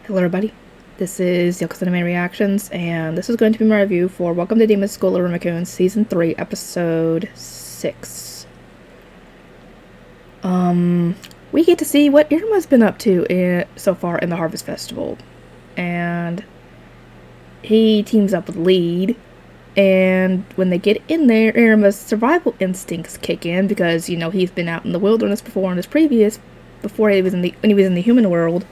Hello everybody, this is Yoko Anime Reactions, and this is going to be my review for Welcome to Demon School Iruma Kun Season 3, Episode 6. We get to see what Iruma's been up to so far in the Harvest Festival. And he teams up with Lead, and when they get in there, Iruma's survival instincts kick in because, you know, he's been out in the wilderness before when he was in the human world,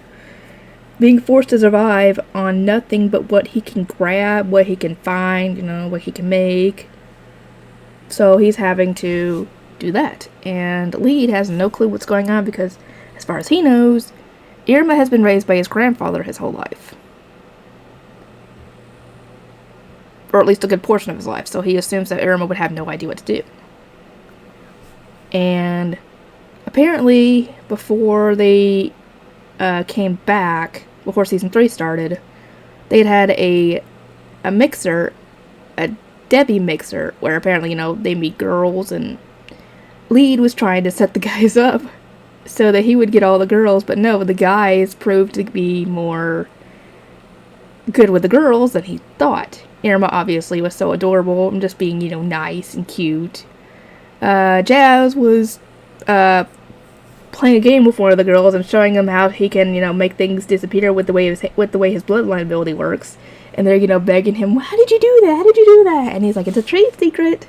being forced to survive on nothing but what he can grab, what he can find, you know, what he can make. So he's having to do that. And Lead has no clue what's going on because, as far as he knows, Iruma has been raised by his grandfather his whole life. Or at least a good portion of his life. So he assumes that Iruma would have no idea what to do. And apparently, before they came back, before Season 3 started, they'd had a mixer, a Debbie mixer, where apparently, you know, they meet girls, and Lead was trying to set the guys up so that he would get all the girls, but no, the guys proved to be more good with the girls than he thought. Iruma obviously was so adorable and just being, you know, nice and cute. Jazz was playing a game with one of the girls and showing him how he can, you know, make things disappear with the way his bloodline ability works. And they're, you know, begging him, "How did you do that? How did you do that?" And he's like, "It's a trade secret."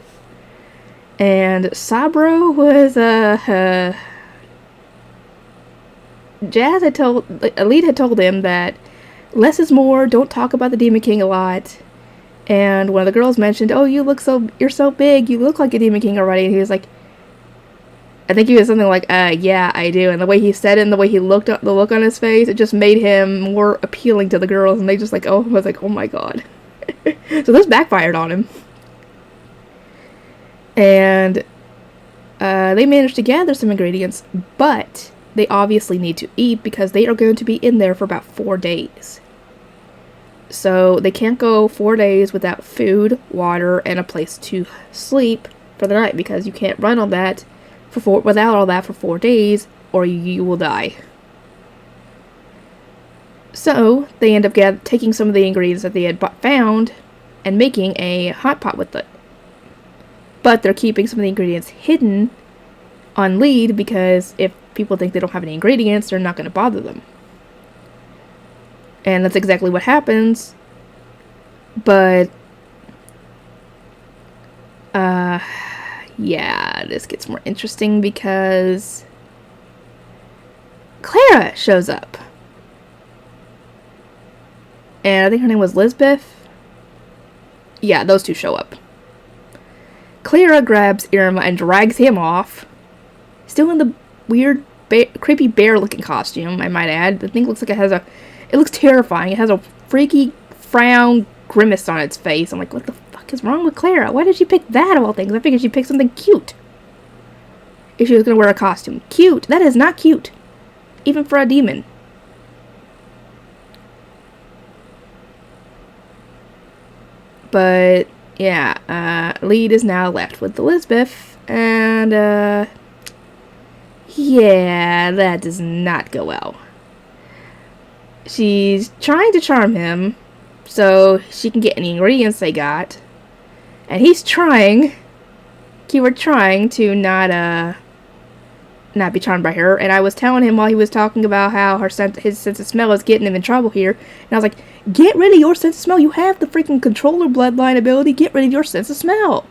And Sabro was Jazz had told, Elite had told him that less is more. Don't talk about the Demon King a lot. And one of the girls mentioned, "Oh, you're so big. You look like a Demon King already." And he was like, I think he was something like, "Yeah, I do." And the way he said it and the way he looked at the look on his face, it just made him more appealing to the girls. And they just was like, "Oh my god." So this backfired on him. And they managed to gather some ingredients, but they obviously need to eat because they are going to be in there for about 4 days. So they can't go 4 days without food, water, and a place to sleep for the night because you can't run on that without all that for 4 days, or you will die. So they end up taking some of the ingredients that they had found and making a hot pot with it. But they're keeping some of the ingredients hidden on Lead because if people think they don't have any ingredients, they're not going to bother them. And that's exactly what happens. But yeah, this gets more interesting because Clara shows up. And I think her name was Lisbeth. Yeah, those two show up. Clara grabs Iruma and drags him off. Still in the weird, creepy bear-looking costume, I might add. The thing looks like it looks terrifying. It has a freaky frown grimace on its face. I'm like, what the fuck is wrong with Clara? Why did she pick that of all things? I figured she'd pick something cute. If she was going to wear a costume. Cute! That is not cute. Even for a demon. But, yeah, Lead is now left with Elizabeth, and, yeah, that does not go well. She's trying to charm him so she can get any ingredients they got. And he's trying, keyword trying, to not be charmed by her. And I was telling him while he was talking about how his sense of smell is getting him in trouble here. And I was like, get rid of your sense of smell. You have the freaking controller bloodline ability. Get rid of your sense of smell.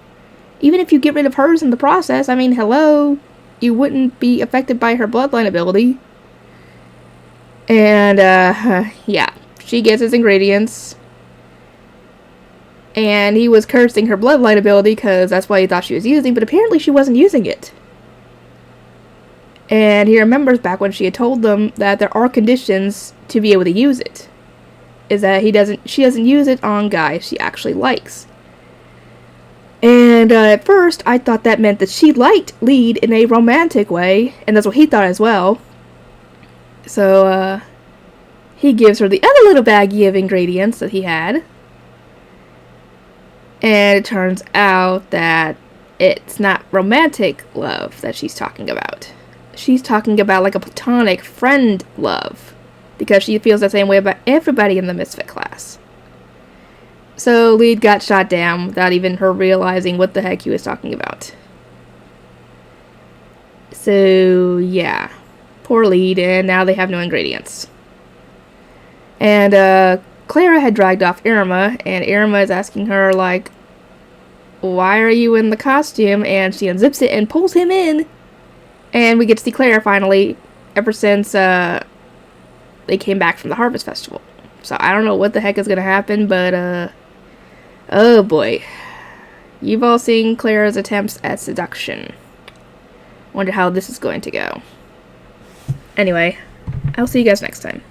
Even if you get rid of hers in the process, I mean, hello, you wouldn't be affected by her bloodline ability. And, yeah, she gets his ingredients. And he was cursing her bloodline ability because that's what he thought she was using, but apparently she wasn't using it. And he remembers back when she had told them that there are conditions to be able to use it. Is that she doesn't use it on guys she actually likes. And at first, I thought that meant that she liked Lead in a romantic way, and that's what he thought as well. So, he gives her the other little baggie of ingredients that he had. And it turns out that it's not romantic love that she's talking about. She's talking about like a platonic friend love. because she feels the same way about everybody in the Misfit class. So Lead got shot down without even her realizing what the heck he was talking about. So, yeah. Poor Lead, and now they have no ingredients. And, Clara had dragged off Iruma, and Iruma is asking her, like, why are you in the costume? And she unzips it and pulls him in. And we get to see Clara finally, ever since, they came back from the Harvest Festival. So I don't know what the heck is gonna happen, but, oh boy. You've all seen Clara's attempts at seduction. Wonder how this is going to go. Anyway, I'll see you guys next time.